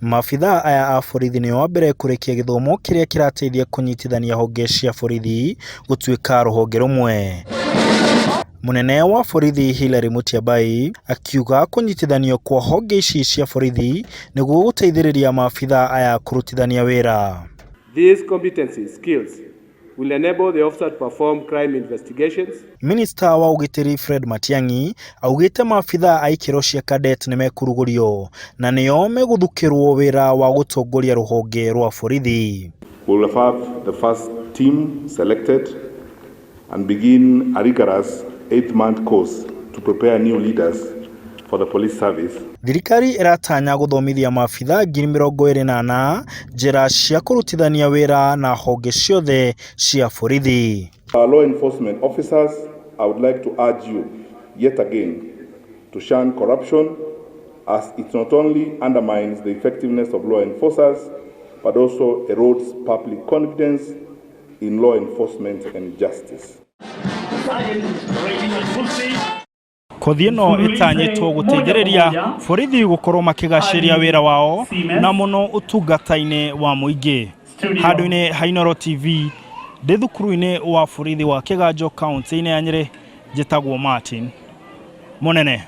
Maabitha aya a borithi nĩ wa mbere kũrekia gĩthomo kĩrĩa kĩrateithia kũnyitithania honge cia borithi gũtuĩka rũhonge rũmwe. Munene wa borithi Hilary Mutyambai akiuga kũnyitithanio kwa honge ici cia borithi nĩguo gũteithĩrĩria maabitha aya kũrutithania wĩra. These competencies, skills will enable the officer to perform crime investigations. Minister wa ugitiri Fred Matiang'i augite maabitha a ikero cia cadet nĩ mekurugurio na nĩo megũthukĩrwo wĩra wa gũtongoria rũhonge rwa borithi. We will have the first team selected and begin a rigorous 8-month course to prepare new leaders for the police service. Thirikari iratanya gũthomithia maabitha 24,000 njĩra cia kũrutithania wĩra na honge ciothe cia borithi. Our law enforcement officers, I would like to urge you yet again to shun corruption, as it not only undermines the effectiveness of law enforcers but also erodes public confidence in law enforcement and justice. Kothi ĩno ĩtanyĩtwo gũteithĩrĩria borithi gũkorwo makĩgacĩria wĩra wao na mũno ũtungata-inĩ wa mũingĩ. Handũ-inĩ ha Inooro TV, ndĩ thukuru-inĩ wa borithi wa Kĩganjo kaunti-inĩ ya Nyĩrĩ, njĩtagwo Martin Mũnene.